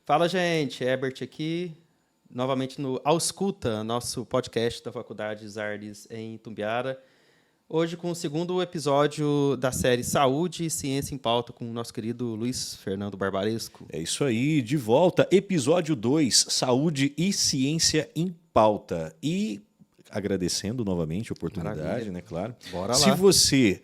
Fala, gente. Herbert aqui, novamente no Ausculta, nosso podcast da Faculdade Zardes em Itumbiara. Hoje com o segundo episódio da série Saúde e Ciência em Pauta, com o nosso querido Luiz Fernando Barbaresco. É isso aí, de volta, episódio 2, Saúde e Ciência em Pauta. E agradecendo novamente a oportunidade, Maravilha. né, claro. Bora Se lá. você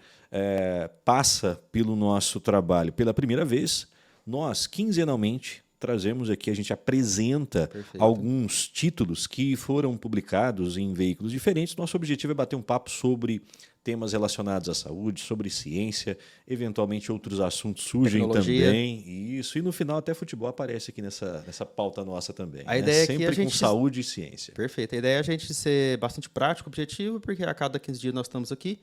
passa pelo nosso trabalho pela primeira vez, nós, quinzenalmente, trazemos aqui, a gente apresenta alguns títulos que foram publicados em veículos diferentes. Nosso objetivo é bater um papo sobre temas relacionados à saúde, sobre ciência, eventualmente outros assuntos surgem Tecnologia. também. Isso, e no final até futebol aparece aqui nessa pauta nossa também. A ideia é que sempre a com gente... saúde e ciência. Perfeito. A ideia é a gente ser bastante prático, objetivo, porque a cada 15 dias nós estamos aqui,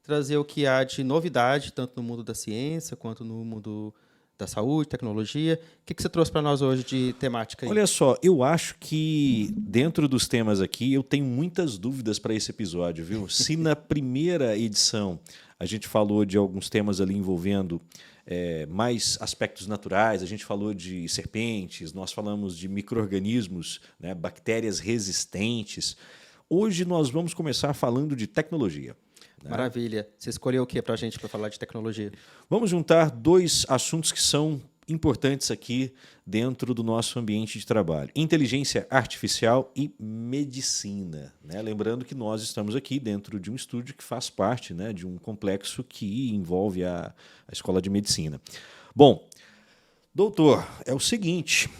trazer o que há de novidade, tanto no mundo da ciência quanto no mundo da saúde, tecnologia. O que você trouxe para nós hoje de temática aí? Olha só, eu acho que dentro dos temas aqui eu tenho muitas dúvidas para esse episódio, viu? Se na primeira edição a gente falou de alguns temas ali envolvendo mais aspectos naturais, a gente falou de serpentes, nós falamos de micro-organismos, né, bactérias resistentes. Hoje nós vamos começar falando de tecnologia. Maravilha. Você escolheu o que para a gente para falar de tecnologia? Vamos juntar dois assuntos que são importantes aqui dentro do nosso ambiente de trabalho: inteligência artificial e medicina. Né? Lembrando que nós estamos aqui dentro de um estúdio que faz parte, né, de um complexo que envolve a Escola de Medicina. Bom, doutor, é o seguinte...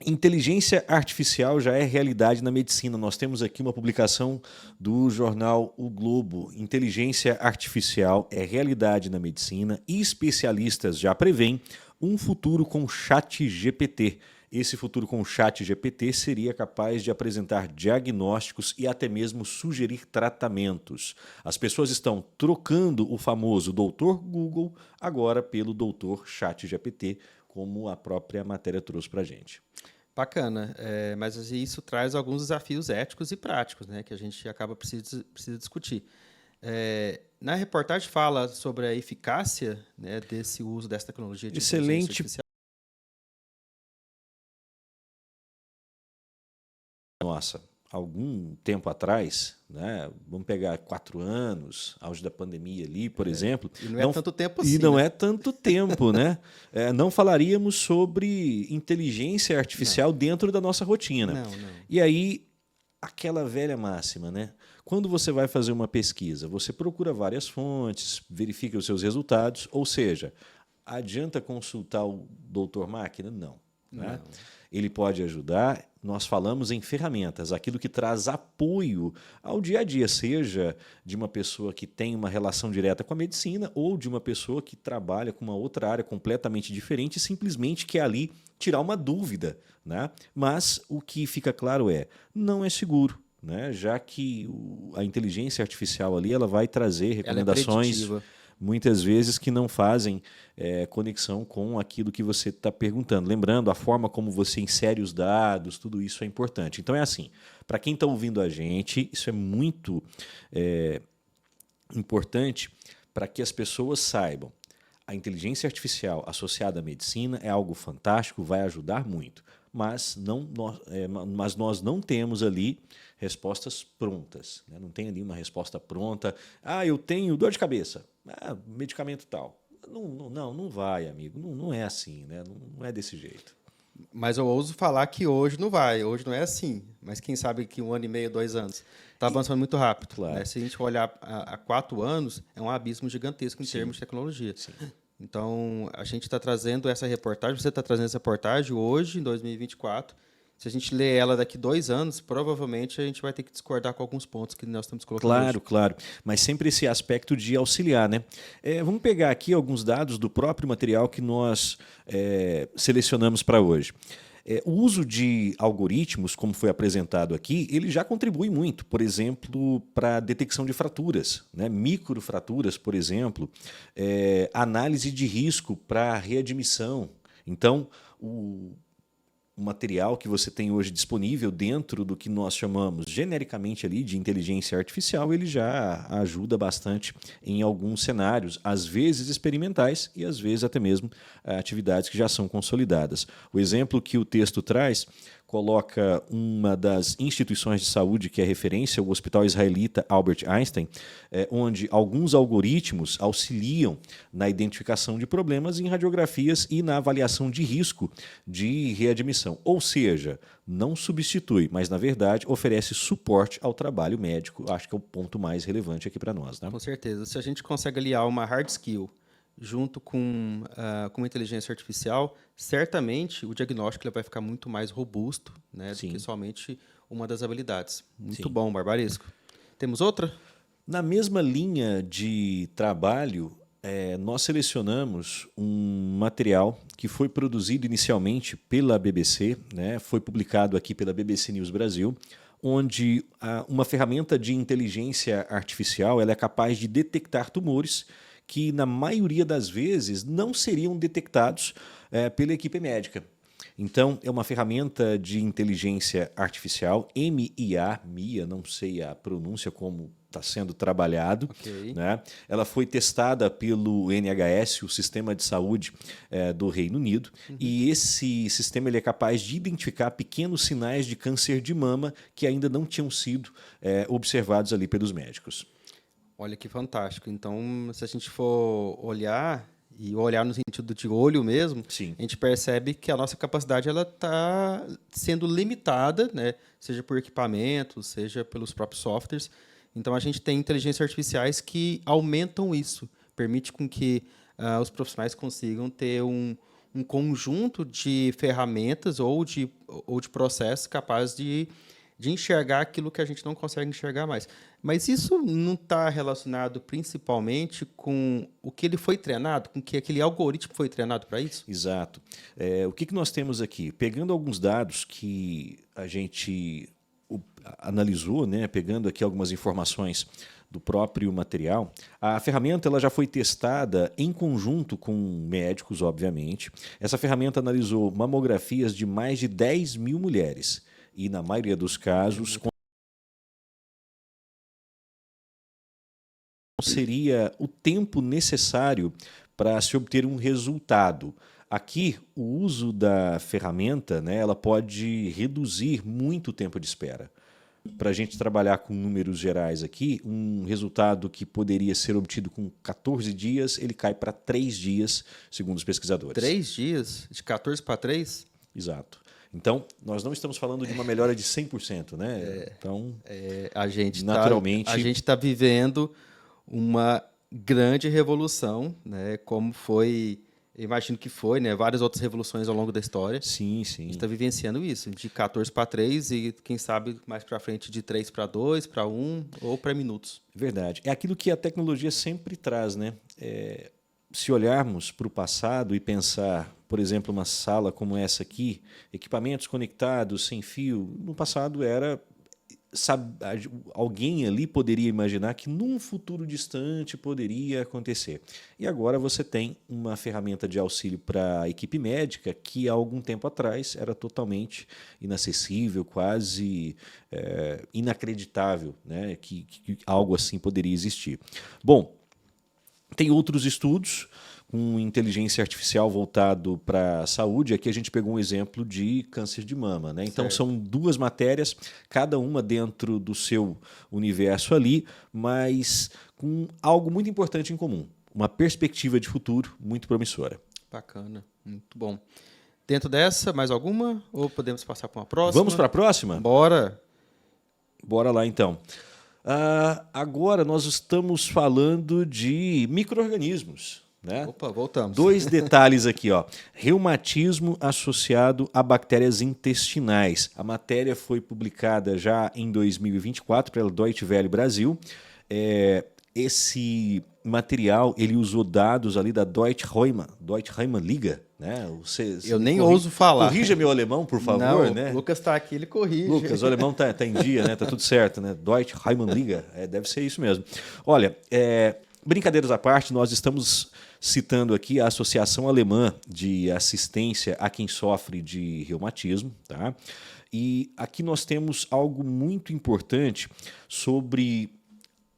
Inteligência artificial já é realidade na medicina. Nós temos aqui uma publicação do jornal O Globo. Inteligência artificial é realidade na medicina e especialistas já prevêem um futuro com ChatGPT. Esse futuro com ChatGPT seria capaz de apresentar diagnósticos e até mesmo sugerir tratamentos. As pessoas estão trocando o famoso Dr. Google agora pelo Dr. ChatGPT, como a própria matéria trouxe para a gente. Bacana, mas isso traz alguns desafios éticos e práticos, né, que a gente acaba precisa discutir. Na reportagem fala sobre a eficácia, né, desse uso dessa tecnologia de inteligência artificial. Nossa, algum tempo atrás, né, vamos pegar 4 anos, auge da pandemia ali, por exemplo. E não é tanto tempo assim. E não é tanto tempo, né? Não falaríamos sobre inteligência artificial dentro da nossa rotina. Não. E aí, aquela velha máxima, né? Quando você vai fazer uma pesquisa, você procura várias fontes, verifica os seus resultados, ou seja, adianta consultar o doutor Máquina? Não. Né? Ele pode ajudar. Nós falamos em ferramentas, aquilo que traz apoio ao dia a dia, seja de uma pessoa que tem uma relação direta com a medicina ou de uma pessoa que trabalha com uma outra área completamente diferente e simplesmente quer ali tirar uma dúvida. Né? Mas o que fica claro não é seguro, né? Já que a inteligência artificial ali ela vai trazer recomendações muitas vezes que não fazem conexão com aquilo que você está perguntando. Lembrando, a forma como você insere os dados, tudo isso é importante. Então é assim, para quem está ouvindo a gente, isso é muito importante para que as pessoas saibam. A inteligência artificial associada à medicina é algo fantástico, vai ajudar muito, mas nós não temos ali respostas prontas. Né? Não tem ali uma resposta pronta. Eu tenho dor de cabeça. Medicamento tal. Não vai, amigo. Não é assim, né? Não é desse jeito. Mas eu ouso falar que hoje não vai. Hoje não é assim. Mas quem sabe que 1 ano e meio, 2 anos. Está avançando muito rápido. Claro. Né? Se a gente olhar há 4 anos, é um abismo gigantesco em termos de tecnologia. Sim. Então, a gente está trazendo essa reportagem, você está trazendo essa reportagem hoje, em 2024. Se a gente ler ela daqui 2 anos, provavelmente a gente vai ter que discordar com alguns pontos que nós estamos colocando hoje. Claro. Mas sempre esse aspecto de auxiliar, né? Vamos pegar aqui alguns dados do próprio material que nós selecionamos para hoje. O uso de algoritmos, como foi apresentado aqui, ele já contribui muito, por exemplo, para a detecção de fraturas, né? Microfraturas, por exemplo, análise de risco para readmissão. Então, o material que você tem hoje disponível dentro do que nós chamamos genericamente ali de inteligência artificial, ele já ajuda bastante em alguns cenários, às vezes experimentais e às vezes até mesmo atividades que já são consolidadas. O exemplo que o texto traz coloca uma das instituições de saúde que é referência, o Hospital Israelita Albert Einstein, onde alguns algoritmos auxiliam na identificação de problemas em radiografias e na avaliação de risco de readmissão. Ou seja, não substitui, mas na verdade oferece suporte ao trabalho médico. Acho que é o ponto mais relevante aqui para nós, né? Com certeza. Se a gente consegue aliar uma hard skill junto com uma inteligência artificial, certamente o diagnóstico ele vai ficar muito mais robusto, né, do que somente uma das habilidades. Muito bom, Barbaresco. Temos outra? Na mesma linha de trabalho, nós selecionamos um material que foi produzido inicialmente pela BBC, né, foi publicado aqui pela BBC News Brasil, onde uma ferramenta de inteligência artificial ela é capaz de detectar tumores que, na maioria das vezes, não seriam detectados pela equipe médica. Então, é uma ferramenta de inteligência artificial, MIA, não sei a pronúncia como está sendo trabalhado. Okay. Né? Ela foi testada pelo NHS, o Sistema de Saúde do Reino Unido, e esse sistema ele é capaz de identificar pequenos sinais de câncer de mama que ainda não tinham sido observados ali pelos médicos. Olha que fantástico. Então, se a gente for olhar, e olhar no sentido de olho mesmo, Sim. a gente percebe que a nossa capacidade está sendo limitada, né? Seja por equipamentos, seja pelos próprios softwares. Então, a gente tem inteligências artificiais que aumentam isso, permite com que os profissionais consigam ter um conjunto de ferramentas ou de processos capazes de enxergar aquilo que a gente não consegue enxergar mais. Mas isso não está relacionado principalmente com o que ele foi treinado, com que aquele algoritmo foi treinado para isso? Exato. O que nós temos aqui? Pegando alguns dados que a gente analisou, né, pegando aqui algumas informações do próprio material, a ferramenta ela já foi testada em conjunto com médicos, obviamente. Essa ferramenta analisou mamografias de mais de 10 mil mulheres. E, na maioria dos casos, seria o tempo necessário para se obter um resultado. Aqui, o uso da ferramenta, né, ela pode reduzir muito o tempo de espera. Para a gente trabalhar com números gerais aqui, um resultado que poderia ser obtido com 14 dias, ele cai para 3 dias, segundo os pesquisadores. 3 dias? De 14 para 3? Exato. Então, nós não estamos falando de uma melhora de 100%, né? Então, a gente naturalmente... A gente está vivendo uma grande revolução, né? Como foi, imagino que foi, né? Várias outras revoluções ao longo da história. Sim. A gente está vivenciando isso, de 14 para 3 e, quem sabe, mais para frente, de 3 para 2, para 1 ou para minutos. Verdade. É aquilo que a tecnologia sempre traz, né? Se olharmos para o passado e pensar, por exemplo, uma sala como essa aqui, equipamentos conectados, sem fio, no passado era... alguém ali poderia imaginar que num futuro distante poderia acontecer. E agora você tem uma ferramenta de auxílio para a equipe médica que há algum tempo atrás era totalmente inacessível, quase inacreditável, né, que algo assim poderia existir. Bom, tem outros estudos com inteligência artificial voltado para a saúde. Aqui a gente pegou um exemplo de câncer de mama, né? Então são 2 matérias, cada uma dentro do seu universo ali, mas com algo muito importante em comum, uma perspectiva de futuro muito promissora. Bacana, muito bom. Dentro dessa, mais alguma? Ou podemos passar para uma próxima? Vamos para a próxima? Bora! Bora lá, então. Agora nós estamos falando de micro-organismos. Né? Opa, voltamos. 2 detalhes aqui, ó. Reumatismo associado a bactérias intestinais. A matéria foi publicada já em 2024 pela Deutsche Welle Brasil. Esse material ele usou dados ali da Deutsche Rheuma Liga, né? Eu nem ouso falar. Corrija meu alemão, por favor. Não, né? O Lucas está aqui, ele corrige. Lucas, o alemão tá em dia, né? Tá tudo certo, né? Deutsche Rheuma Liga, deve ser isso mesmo. Olha, brincadeiras à parte, nós estamos citando aqui a Associação Alemã de Assistência a quem sofre de reumatismo, tá? E aqui nós temos algo muito importante sobre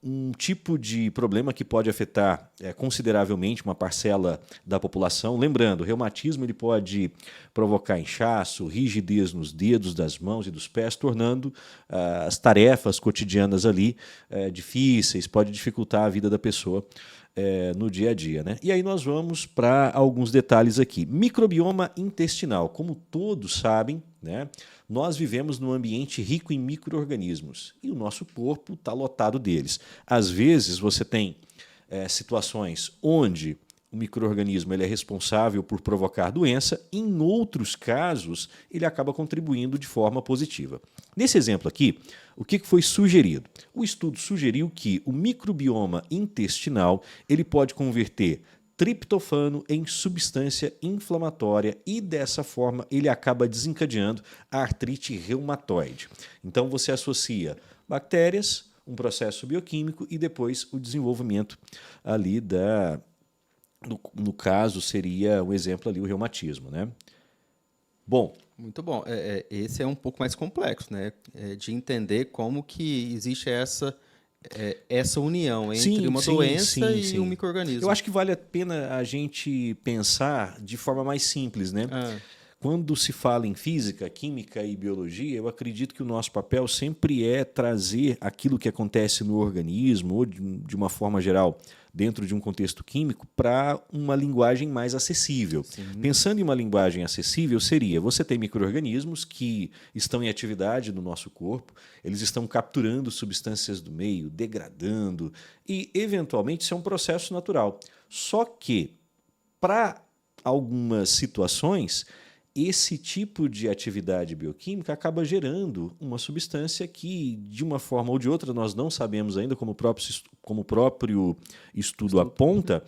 um tipo de problema que pode afetar consideravelmente uma parcela da população. Lembrando, o reumatismo ele pode provocar inchaço, rigidez nos dedos das mãos e dos pés, tornando as tarefas cotidianas ali difíceis, pode dificultar a vida da pessoa no dia a dia, né? E aí nós vamos para alguns detalhes aqui. Microbioma intestinal. Como todos sabem, né, nós vivemos num ambiente rico em micro-organismos e o nosso corpo está lotado deles. Às vezes você tem situações onde o micro-organismo ele é responsável por provocar doença, em outros casos ele acaba contribuindo de forma positiva. Nesse exemplo aqui, o que foi sugerido? O estudo sugeriu que o microbioma intestinal ele pode converter triptofano em substância inflamatória e dessa forma ele acaba desencadeando a artrite reumatoide. Então você associa bactérias, um processo bioquímico e depois o desenvolvimento ali no caso seria um exemplo ali o reumatismo, né? Bom, Muito bom. Esse é um pouco mais complexo, né? De entender como que existe essa união entre uma doença e um micro-organismo. Eu acho que vale a pena a gente pensar de forma mais simples, né? Quando se fala em física, química e biologia, eu acredito que o nosso papel sempre é trazer aquilo que acontece no organismo, ou de uma forma geral, dentro de um contexto químico, para uma linguagem mais acessível. Sim. Pensando em uma linguagem acessível, seria: você tem micro-organismos que estão em atividade no nosso corpo, eles estão capturando substâncias do meio, degradando, e, eventualmente, isso é um processo natural. Só que, para algumas situações, esse tipo de atividade bioquímica acaba gerando uma substância que, de uma forma ou de outra, nós não sabemos ainda, como o próprio estudo aponta,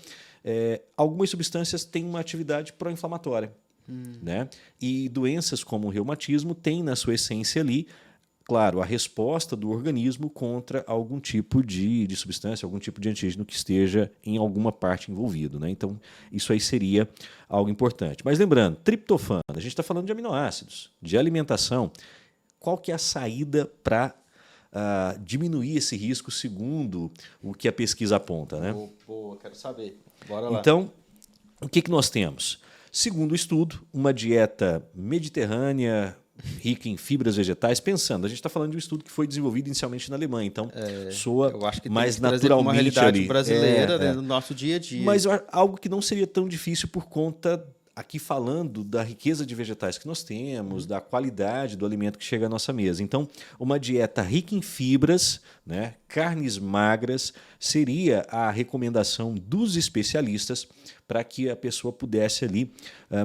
algumas substâncias têm uma atividade pró-inflamatória. Né? E doenças como o reumatismo têm na sua essência ali, claro, a resposta do organismo contra algum tipo de substância, algum tipo de antígeno que esteja em alguma parte envolvido, né? Então, isso aí seria algo importante. Mas lembrando, triptofano, a gente está falando de aminoácidos, de alimentação. Qual que é a saída para diminuir esse risco segundo o que a pesquisa aponta, né? Boa, quero saber. Bora lá. Então, o que nós temos? Segundo o estudo, uma dieta mediterrânea, rica em fibras vegetais, pensando, a gente está falando de um estudo que foi desenvolvido inicialmente na Alemanha, então soa eu acho que mais tem que trazer naturalmente uma realidade ali. brasileira dentro do nosso dia a dia. Mas algo que não seria tão difícil por conta, aqui falando da riqueza de vegetais que nós temos, da qualidade do alimento que chega à nossa mesa. Então, uma dieta rica em fibras, né, carnes magras, seria a recomendação dos especialistas para que a pessoa pudesse ali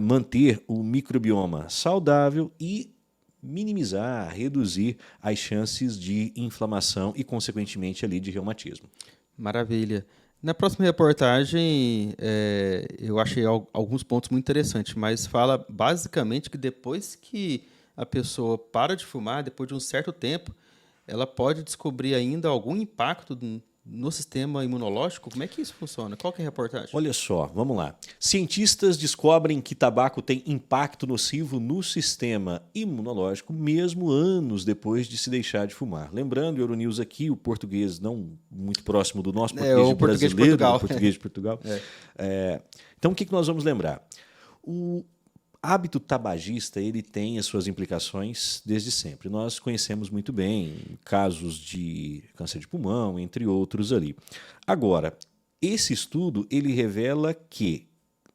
manter o microbioma saudável e minimizar, reduzir as chances de inflamação e, consequentemente, ali de reumatismo. Maravilha. Na próxima reportagem, eu achei alguns pontos muito interessantes, mas fala basicamente que depois que a pessoa para de fumar, depois de um certo tempo, ela pode descobrir ainda algum impacto no sistema imunológico. Como é que isso funciona? Qual que é a reportagem? Olha só, vamos lá. Cientistas descobrem que tabaco tem impacto nocivo no sistema imunológico mesmo anos depois de se deixar de fumar. Lembrando, Euronews aqui, o português não muito próximo do nosso português o português brasileiro, de Portugal. o português de Portugal. Então, o que nós vamos lembrar? O hábito tabagista ele tem as suas implicações desde sempre. Nós conhecemos muito bem casos de câncer de pulmão, entre outros ali. Agora, esse estudo ele revela que,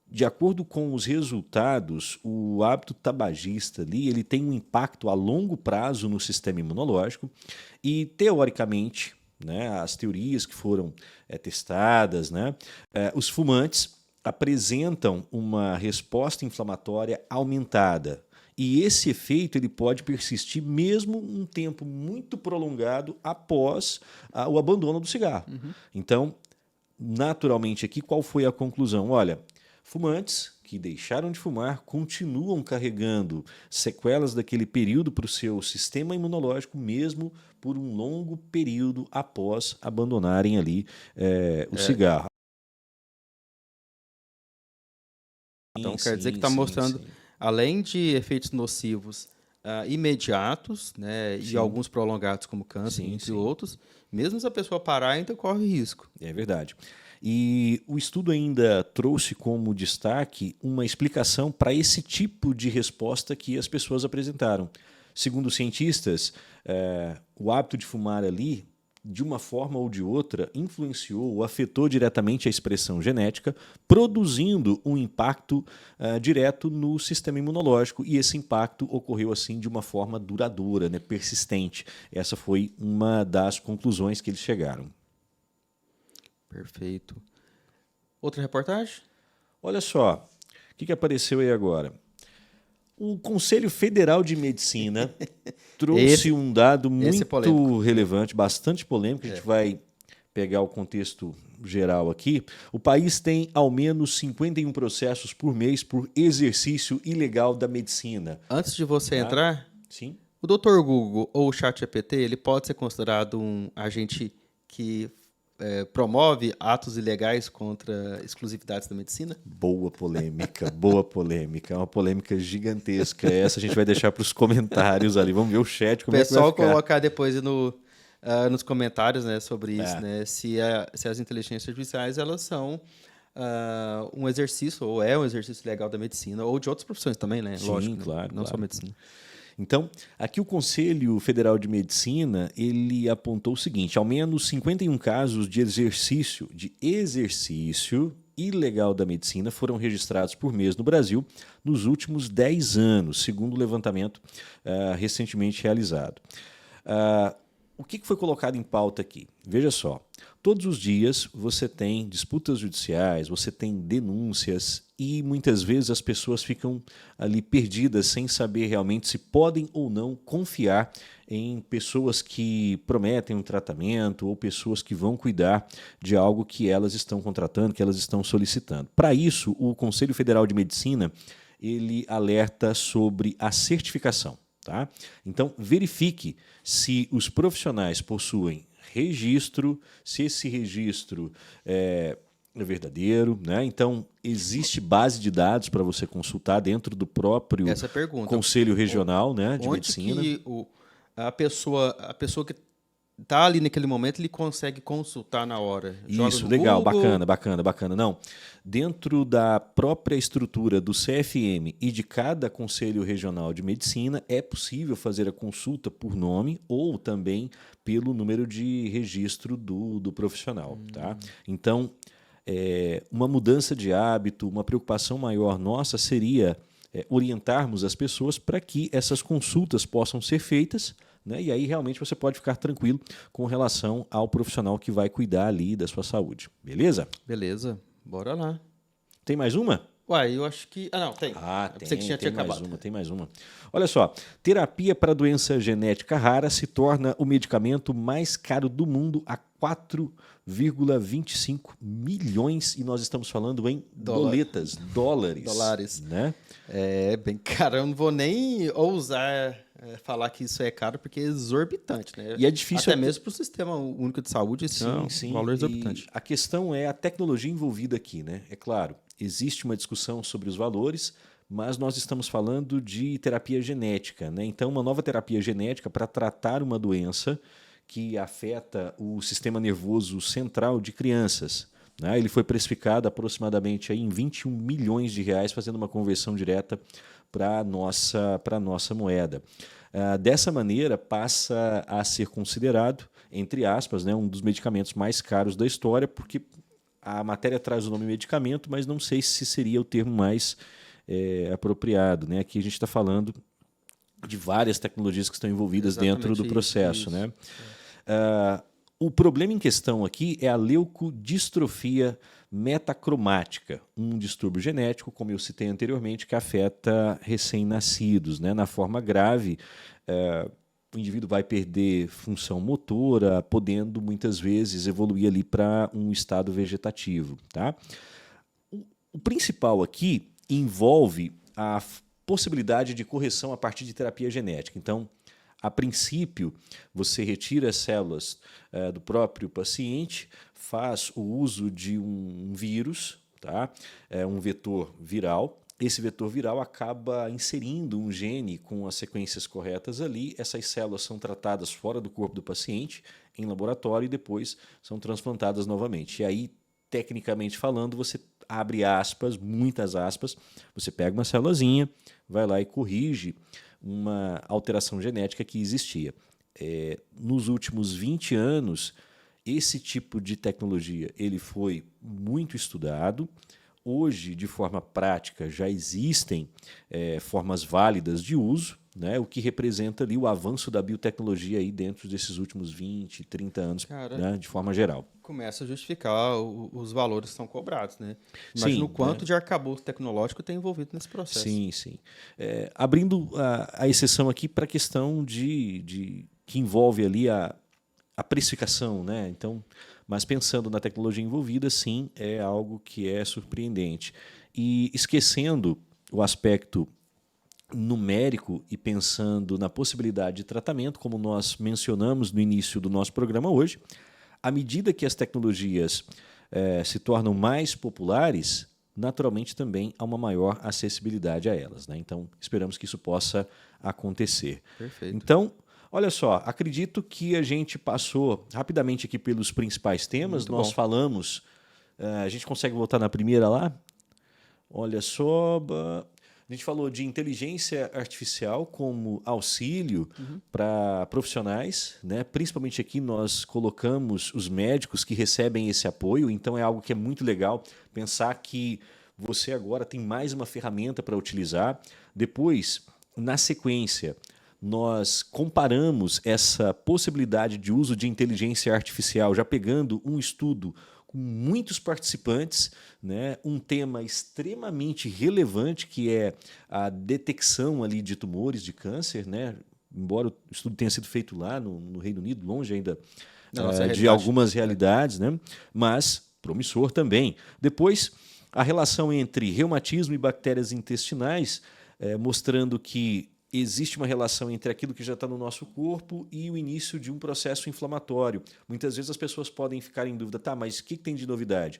de acordo com os resultados, o hábito tabagista ali, ele tem um impacto a longo prazo no sistema imunológico e, teoricamente, né, as teorias que foram testadas, né, os fumantes apresentam uma resposta inflamatória aumentada. E esse efeito ele pode persistir mesmo um tempo muito prolongado após o abandono do cigarro. Então, naturalmente aqui, qual foi a conclusão? Olha, fumantes que deixaram de fumar continuam carregando sequelas daquele período para o seu sistema imunológico, mesmo por um longo período após abandonarem ali o cigarro. Então, quer dizer que está sim, mostrando, sim. além de efeitos nocivos imediatos, né, e Sim. alguns prolongados, como câncer, Sim, entre sim. outros, mesmo se a pessoa parar, ainda corre risco. É verdade. E o estudo ainda trouxe como destaque uma explicação para esse tipo de resposta que as pessoas apresentaram. Segundo os cientistas, o hábito de fumar ali, de uma forma ou de outra, influenciou ou afetou diretamente a expressão genética, produzindo um impacto direto no sistema imunológico. E esse impacto ocorreu assim de uma forma duradoura, né, persistente. Essa foi uma das conclusões que eles chegaram. Perfeito. Outra reportagem? Olha só, o que apareceu aí agora? O Conselho Federal de Medicina trouxe um dado esse é polêmico. muito relevante, bastante polêmico. A gente vai pegar o contexto geral aqui. O país tem ao menos 51 processos por mês por exercício ilegal da medicina. Antes de você Tá? entrar, Sim. o Dr. Google ou o ChatGPT, ele pode ser considerado um agente que promove atos ilegais contra exclusividades da medicina? Boa polêmica, boa polêmica. É uma polêmica gigantesca. Essa a gente vai deixar para os comentários ali. Vamos ver o chat, O como é que vai pessoal ficar. colocar depois nos comentários, né, sobre isso, né, se as inteligências artificiais elas são um exercício, ou é um exercício legal da medicina, ou de outras profissões também, né? Sim, Lógico, né? claro, Não claro. só medicina. Então, aqui o Conselho Federal de Medicina, ele apontou o seguinte: ao menos 51 casos de exercício ilegal da medicina foram registrados por mês no Brasil nos últimos 10 anos, segundo o levantamento recentemente realizado. O que foi colocado em pauta aqui? Veja só, todos os dias você tem disputas judiciais, você tem denúncias e muitas vezes as pessoas ficam ali perdidas sem saber realmente se podem ou não confiar em pessoas que prometem um tratamento ou pessoas que vão cuidar de algo que elas estão contratando, que elas estão solicitando. Para isso, o Conselho Federal de Medicina ele alerta sobre a certificação. Tá? Então, verifique se os profissionais possuem registro, se esse registro é verdadeiro, né? Então, existe base de dados para você consultar dentro do próprio Essa é a pergunta. Conselho Regional, né, de Onde Medicina. que a pessoa que está ali naquele momento, ele consegue consultar na hora? Joga Isso, no legal, Google? bacana. Não, dentro da própria estrutura do CFM e de cada Conselho Regional de Medicina, é possível fazer a consulta por nome ou também pelo número de registro do profissional. Tá? Então, uma mudança de hábito, uma preocupação maior nossa seria orientarmos as pessoas para que essas consultas possam ser feitas, né? E aí realmente você pode ficar tranquilo com relação ao profissional que vai cuidar ali da sua saúde. Beleza? Beleza, bora lá. Tem mais uma? Uai, eu acho que... não, tem. Eu pensei que tinha mais acabado. uma, tem mais uma. Olha só, terapia para doença genética rara se torna o medicamento mais caro do mundo a 4,25 milhões, e nós estamos falando em dólares. Dólares. Né? É bem caro. Eu não vou nem ousar falar que isso é caro, porque é exorbitante, né? E é difícil até mesmo para o Sistema Único de Saúde, isso é um valor exorbitante. E a questão é a tecnologia envolvida aqui, né? É claro, existe uma discussão sobre os valores, mas nós estamos falando de terapia genética, né? Então, uma nova terapia genética para tratar uma doença que afeta o sistema nervoso central de crianças. Né? Ele foi precificado aproximadamente aí em 21 milhões de reais, fazendo uma conversão direta para a nossa moeda. Dessa maneira, passa a ser considerado, entre aspas, né, um dos medicamentos mais caros da história, porque a matéria traz o nome medicamento, mas não sei se seria o termo mais apropriado. Né? Aqui a gente está falando de várias tecnologias que estão envolvidas dentro do processo. Né? O problema em questão aqui é a leucodistrofia metacromática, um distúrbio genético, como eu citei anteriormente, que afeta recém-nascidos. Né? Na forma grave, o indivíduo vai perder função motora, podendo muitas vezes evoluir ali para um estado vegetativo. Tá? O principal aqui envolve a possibilidade de correção a partir de terapia genética. Então, a princípio, você retira as células do próprio paciente, faz o uso de um vírus, tá? Um vetor viral, esse vetor viral acaba inserindo um gene com as sequências corretas ali. Essas células são tratadas fora do corpo do paciente, em laboratório, e depois são transplantadas novamente. E aí, tecnicamente falando, você abre aspas, muitas aspas, você pega uma célulazinha, vai lá e corrige uma alteração genética que existia. Nos últimos 20 anos, esse tipo de tecnologia ele foi muito estudado. Hoje, de forma prática, já existem formas válidas de uso, né, o que representa ali o avanço da biotecnologia aí dentro desses últimos 20, 30 anos, né, de forma geral. Começa a justificar os valores que são cobrados, né? Imagina o quanto de arcabouço tecnológico tem envolvido nesse processo. Sim, sim. Abrindo a exceção aqui para a questão que envolve ali a precificação, né? Então, mas pensando na tecnologia envolvida, sim, é algo que é surpreendente. E esquecendo o aspecto numérico e pensando na possibilidade de tratamento, como nós mencionamos no início do nosso programa hoje, à medida que as tecnologias se tornam mais populares, naturalmente também há uma maior acessibilidade a elas, né? Então, esperamos que isso possa acontecer. Perfeito. Então, olha só, acredito que a gente passou rapidamente aqui pelos principais temas. Muito nós bom. falamos, a gente consegue voltar na primeira lá? Olha só, a gente falou de inteligência artificial como auxílio para profissionais, né? Principalmente aqui nós colocamos os médicos que recebem esse apoio, então é algo que é muito legal pensar que você agora tem mais uma ferramenta para utilizar. Depois, na sequência, nós comparamos essa possibilidade de uso de inteligência artificial, já pegando um estudo com muitos participantes, né? Um tema extremamente relevante que é a detecção ali de tumores de câncer, né? Embora o estudo tenha sido feito lá no Reino Unido, longe ainda de algumas realidades, né? Mas promissor também. Depois, a relação entre reumatismo e bactérias intestinais, mostrando que existe uma relação entre aquilo que já está no nosso corpo e o início de um processo inflamatório. Muitas vezes as pessoas podem ficar em dúvida, tá, mas o que tem de novidade?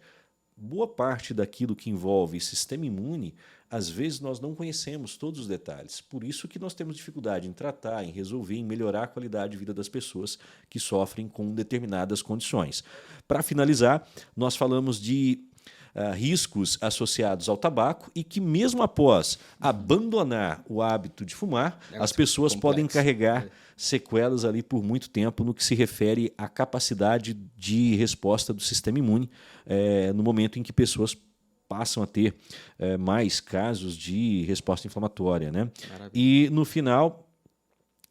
Boa parte daquilo que envolve sistema imune, às vezes nós não conhecemos todos os detalhes. Por isso que nós temos dificuldade em tratar, em resolver, em melhorar a qualidade de vida das pessoas que sofrem com determinadas condições. Para finalizar, nós falamos de riscos associados ao tabaco e que mesmo após abandonar o hábito de fumar, as pessoas podem carregar sequelas ali por muito tempo no que se refere à capacidade de resposta do sistema imune no momento em que pessoas passam a ter mais casos de resposta inflamatória, né? E no final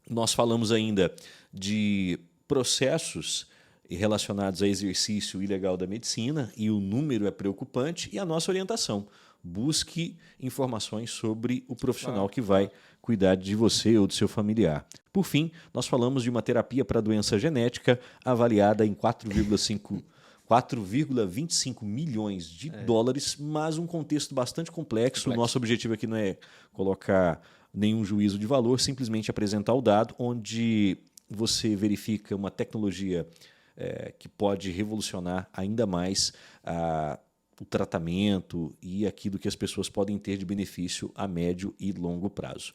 nós falamos ainda de processos relacionados a exercício ilegal da medicina, e o número é preocupante, e a nossa orientação. Busque informações sobre o profissional que vai cuidar de você ou do seu familiar. Por fim, nós falamos de uma terapia para doença genética avaliada em 4,25 milhões de dólares, mas um contexto bastante complexo. O nosso objetivo aqui não é colocar nenhum juízo de valor, simplesmente apresentar o dado, onde você verifica uma tecnologia que pode revolucionar ainda mais o tratamento e aquilo que as pessoas podem ter de benefício a médio e longo prazo.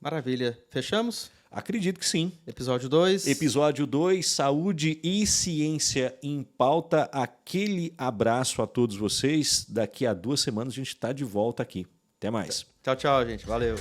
Maravilha. Fechamos? Acredito que sim. Episódio 2. Episódio 2, Saúde e Ciência em Pauta. Aquele abraço a todos vocês. Daqui a 2 semanas a gente está de volta aqui. Até mais. Tchau, tchau, gente. Valeu.